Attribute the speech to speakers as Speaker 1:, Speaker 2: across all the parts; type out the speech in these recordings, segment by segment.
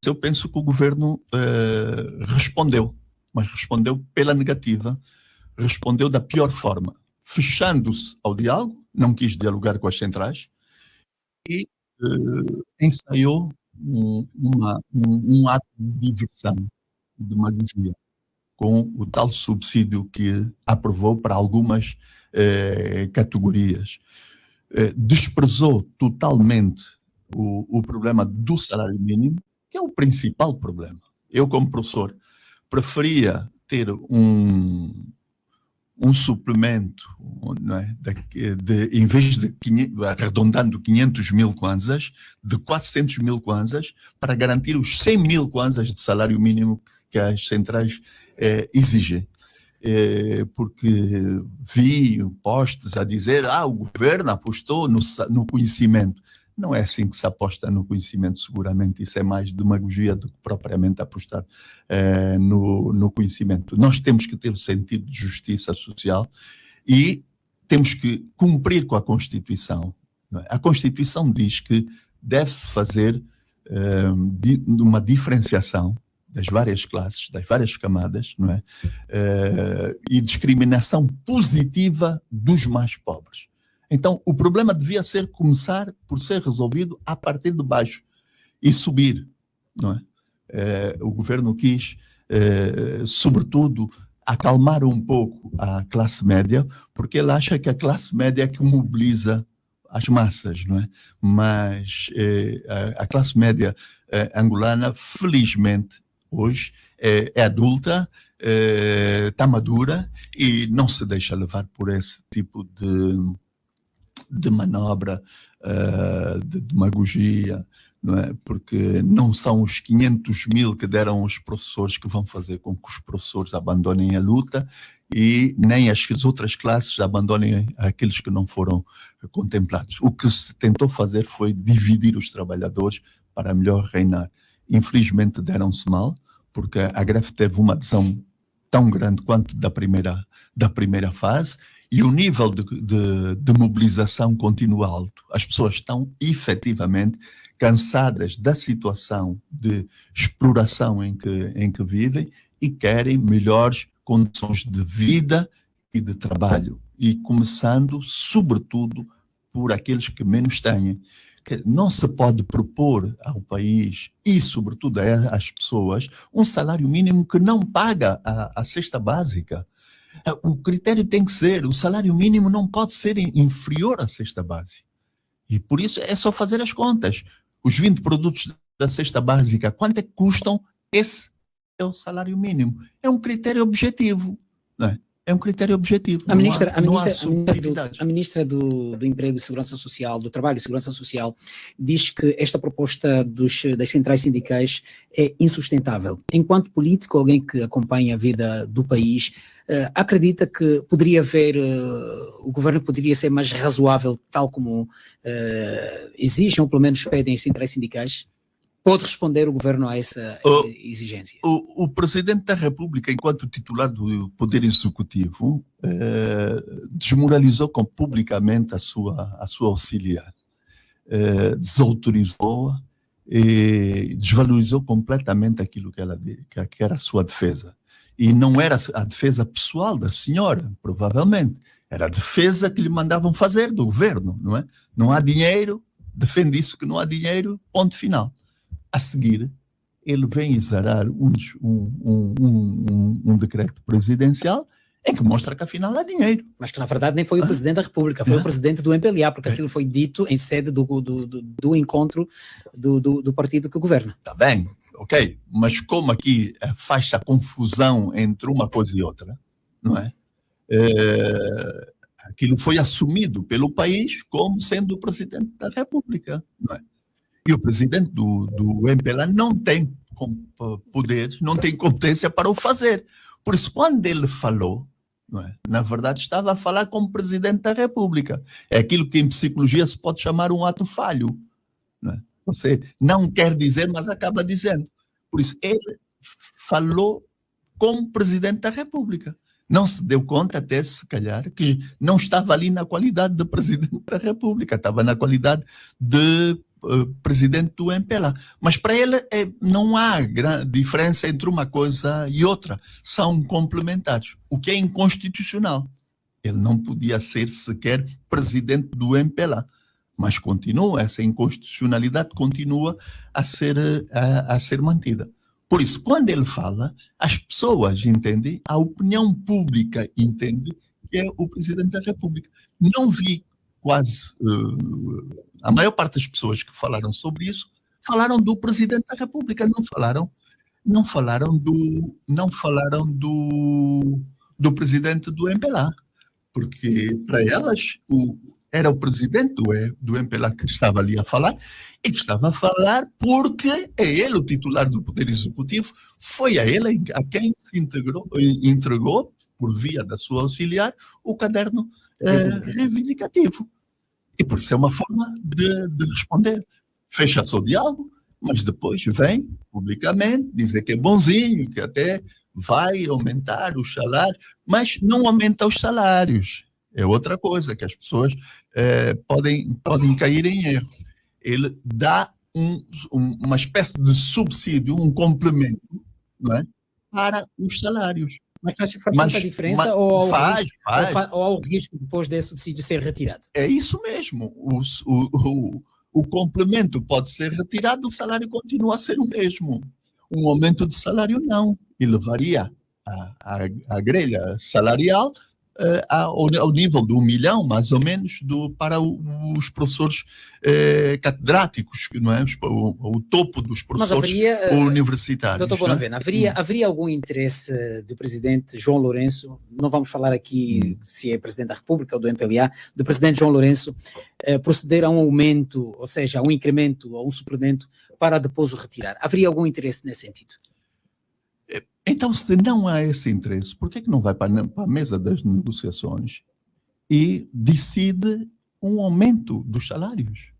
Speaker 1: eu penso que o governo respondeu, mas respondeu pela negativa, respondeu da pior forma, fechando-se ao diálogo, não quis dialogar com as centrais e ensaiou um ato de diversão, de demagogia, com o tal subsídio que aprovou para algumas categorias. Desprezou totalmente o problema do salário mínimo, que é o principal problema. Eu, como professor, preferia ter um suplemento, não é? Em vez de, arredondando 500 mil kwanzas, de 400 mil kwanzas, para garantir os 100 mil kwanzas de salário mínimo que as centrais exigem. Porque vi posts a dizer o governo apostou no conhecimento. Não é assim que se aposta no conhecimento, seguramente. Isso é mais demagogia do que propriamente apostar no conhecimento. Nós temos que ter o sentido de justiça social e temos que cumprir com a Constituição. Não é? A Constituição diz que deve-se fazer uma diferenciação das várias classes, das várias camadas, não é? E discriminação positiva dos mais pobres. Então, o problema devia começar por ser resolvido a partir de baixo e subir, não é? O governo quis, sobretudo, acalmar um pouco a classe média, porque ele acha que a classe média é que mobiliza as massas, não é? Mas a classe média angolana, felizmente, hoje, é adulta, está madura e não se deixa levar por esse tipo de manobra, de demagogia, não é? Porque não são os 500 mil que deram os professores que vão fazer com que os professores abandonem a luta e nem as outras classes abandonem aqueles que não foram contemplados. O que se tentou fazer foi dividir os trabalhadores para melhor reinar. Infelizmente deram-se mal, porque a greve teve uma adesão tão grande quanto da primeira fase, e o nível de mobilização continua alto. As pessoas estão efetivamente cansadas da situação de exploração em que vivem e querem melhores condições de vida e de trabalho. E começando, sobretudo, por aqueles que menos têm. Que não se pode propor ao país e, sobretudo, às pessoas um salário mínimo que não paga a cesta básica. O critério tem que ser, o salário mínimo não pode ser inferior à cesta básica. E por isso é só fazer as contas. Os 20 produtos da cesta básica, quanto é que custam? Esse é o salário mínimo. É um critério objetivo, não é? É um critério objetivo.
Speaker 2: A ministra do Emprego e Segurança Social, do Trabalho e Segurança Social, diz que esta proposta das centrais sindicais é insustentável. Enquanto político, alguém que acompanha a vida do país, acredita que poderia haver, o governo poderia ser mais razoável, tal como exigem, ou pelo menos pedem as centrais sindicais? Pode responder o governo a essa exigência?
Speaker 1: O Presidente da República, enquanto titular do Poder Executivo, desmoralizou publicamente a sua auxiliar, desautorizou-a e desvalorizou completamente aquilo que era a sua defesa. E não era a defesa pessoal da senhora, provavelmente. Era a defesa que lhe mandavam fazer do governo, não é? Não há dinheiro, defende isso que não há dinheiro, ponto final. A seguir, ele vem exarar um decreto presidencial em que mostra que afinal há dinheiro.
Speaker 2: Mas que na verdade nem foi o Presidente da República, foi o Presidente do MPLA, porque aquilo foi dito em sede do encontro do partido que governa.
Speaker 1: Está bem, ok, mas como aqui faz a confusão entre uma coisa e outra, não é? Aquilo foi assumido pelo país como sendo o Presidente da República, não é? E o presidente do MPLA não tem poderes, não tem competência para o fazer. Por isso, quando ele falou, não é, na verdade estava a falar como presidente da República. É aquilo que em psicologia se pode chamar um ato falho. Não é? Você não quer dizer, mas acaba dizendo. Por isso, ele falou como presidente da República. Não se deu conta, até se calhar, que não estava ali na qualidade de presidente da República, estava na qualidade de presidente do MPLA. Mas para ele não há grande diferença entre uma coisa e outra. São complementares, o que é inconstitucional. Ele não podia ser sequer presidente do MPLA. Mas continua, essa inconstitucionalidade continua a ser mantida. Por isso, quando ele fala, as pessoas entendem, a opinião pública entende que é o Presidente da República. Não vi quase... a maior parte das pessoas que falaram sobre isso falaram do Presidente da República, não falaram do Presidente do MPLA, porque para elas era o Presidente do MPLA que estava ali a falar, e que estava a falar porque é ele o titular do Poder Executivo, foi a ele a quem se entregou, por via da sua auxiliar, o caderno reivindicativo. E por isso é uma forma de responder. Fecha-se o diálogo, mas depois vem publicamente dizer que é bonzinho, que até vai aumentar os salários, mas não aumenta os salários. É outra coisa que as pessoas podem cair em erro. Ele dá uma espécie de subsídio, um complemento, não é, para os salários.
Speaker 2: Mas faz tanta diferença ou há o risco depois desse subsídio ser retirado?
Speaker 1: É isso mesmo. O complemento pode ser retirado, o salário continua a ser o mesmo. Um aumento de salário não. E levaria a grelha salarial ao nível de 1 milhão, mais ou menos, para os professores catedráticos, não é? O topo dos professores universitários.
Speaker 2: Doutor Bonavena, haveria algum interesse do presidente João Lourenço, não vamos falar aqui se é presidente da República ou do MPLA, do presidente João Lourenço, proceder a um aumento, ou seja, a um incremento ou um suplemento, para depois o retirar? Haveria algum interesse nesse sentido?
Speaker 1: Então, se não há esse interesse, por que não vai para a mesa das negociações e decide um aumento dos salários?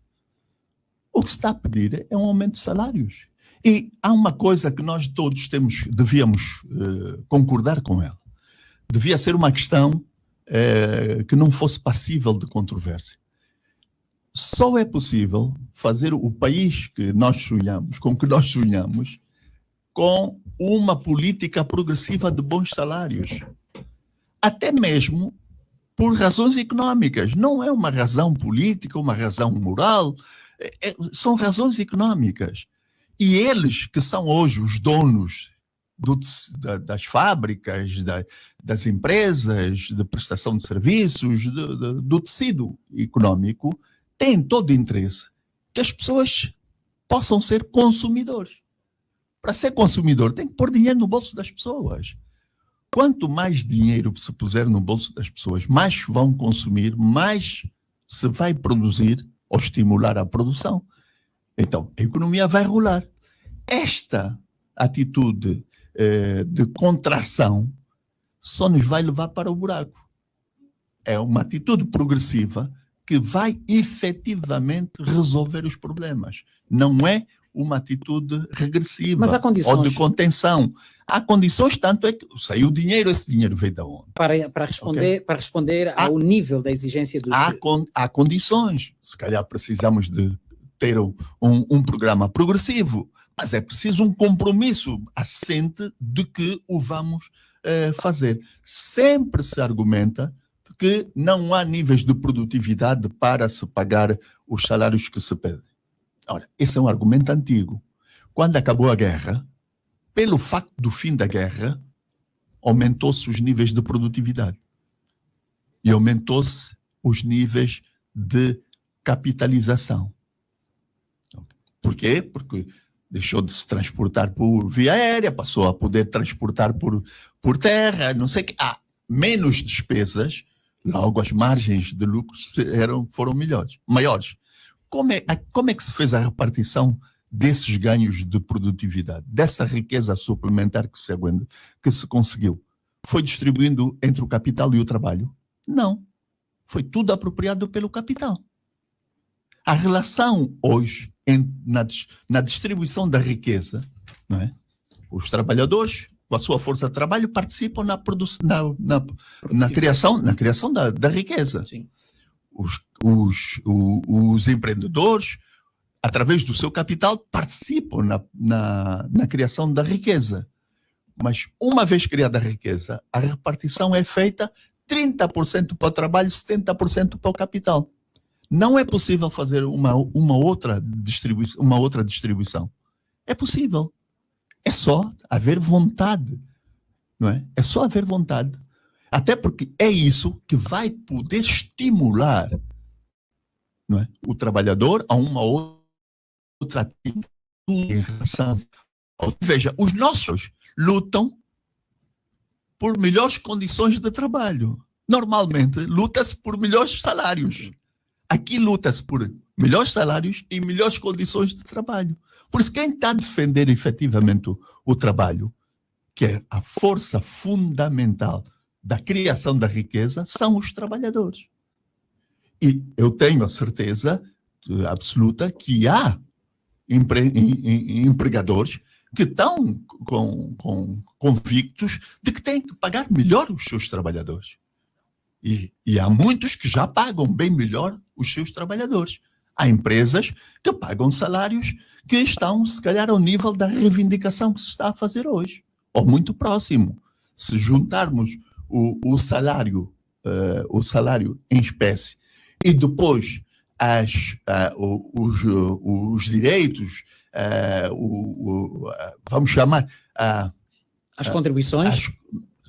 Speaker 1: O que se está a pedir é um aumento de salários. E há uma coisa que nós todos devíamos concordar com ela. Devia ser uma questão que não fosse passível de controvérsia. Só é possível fazer o país que nós sonhamos, com uma política progressiva de bons salários. Até mesmo por razões económicas. Não é uma razão política, uma razão moral, são razões económicas. E eles, que são hoje os donos das fábricas, das empresas, de prestação de serviços, do tecido económico, têm todo o interesse que as pessoas possam ser consumidores. Para ser consumidor, tem que pôr dinheiro no bolso das pessoas. Quanto mais dinheiro se puser no bolso das pessoas, mais vão consumir, mais se vai produzir ou estimular a produção. Então, a economia vai rolar. Esta atitude de contração só nos vai levar para o buraco. É uma atitude progressiva que vai efetivamente resolver os problemas. Não é uma atitude regressiva.
Speaker 2: Mas há condições.
Speaker 1: Ou de contenção. Há condições, tanto é que saiu dinheiro, esse dinheiro veio de onde?
Speaker 2: Para responder ao nível da exigência dos...
Speaker 1: Há condições. Se calhar precisamos de ter um programa progressivo, mas é preciso um compromisso assente de que o vamos fazer. Sempre se argumenta que não há níveis de produtividade para se pagar os salários que se pedem. Ora, esse é um argumento antigo. Quando acabou a guerra, pelo facto do fim da guerra, aumentou-se os níveis de produtividade. E aumentou-se os níveis de capitalização. Por quê? Porque deixou de se transportar por via aérea, passou a poder transportar por terra, não sei o que. Há menos despesas, logo as margens de lucro foram maiores. Como é que se fez a repartição desses ganhos de produtividade, dessa riqueza suplementar que se conseguiu? Foi distribuindo entre o capital e o trabalho? Não. Foi tudo apropriado pelo capital. A relação hoje na distribuição da riqueza, não é? Os trabalhadores, com a sua força de trabalho, participam na criação da riqueza.
Speaker 2: Sim.
Speaker 1: Os empreendedores através do seu capital, participam na criação da riqueza. Mas uma vez criada a riqueza, a repartição é feita 30% para o trabalho, 70% para o capital. Não é possível fazer uma outra distribuição. É possível. É só haver vontade. Não é? É só haver vontade. Até porque é isso que vai poder estimular, não é, o trabalhador a uma outra atitude em relação. Veja, os nossos lutam por melhores condições de trabalho. Normalmente, luta-se por melhores salários. Aqui luta-se por melhores salários e melhores condições de trabalho. Por isso, quem está a defender efetivamente o trabalho, que é a força fundamental da criação da riqueza, são os trabalhadores. E eu tenho a certeza absoluta que há empregadores que estão convictos de que têm que pagar melhor os seus trabalhadores. E há muitos que já pagam bem melhor os seus trabalhadores. Há empresas que pagam salários que estão, se calhar, ao nível da reivindicação que se está a fazer hoje, ou muito próximo. Se juntarmos o salário em espécie e depois os direitos, vamos chamar
Speaker 2: as contribuições,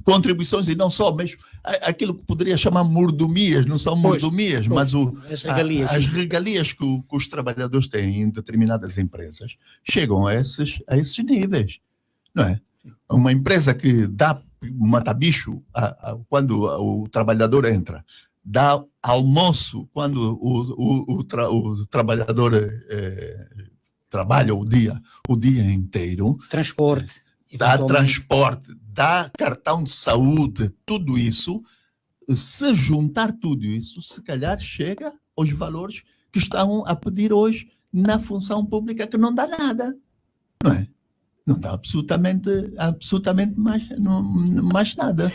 Speaker 1: contribuições, e não só, mas aquilo que poderia chamar mordomias, não são mordomias, mas as regalias que os trabalhadores têm em determinadas empresas chegam a esses níveis, não é? Uma empresa que dá mata-bicho quando o trabalhador entra, dá almoço quando o trabalhador trabalha o dia inteiro,
Speaker 2: transporte,
Speaker 1: dá transporte, dá cartão de saúde, tudo isso, se juntar tudo isso, se calhar chega aos valores que estão a pedir hoje na função pública, que não dá nada, não é? Não dá absolutamente mais nada.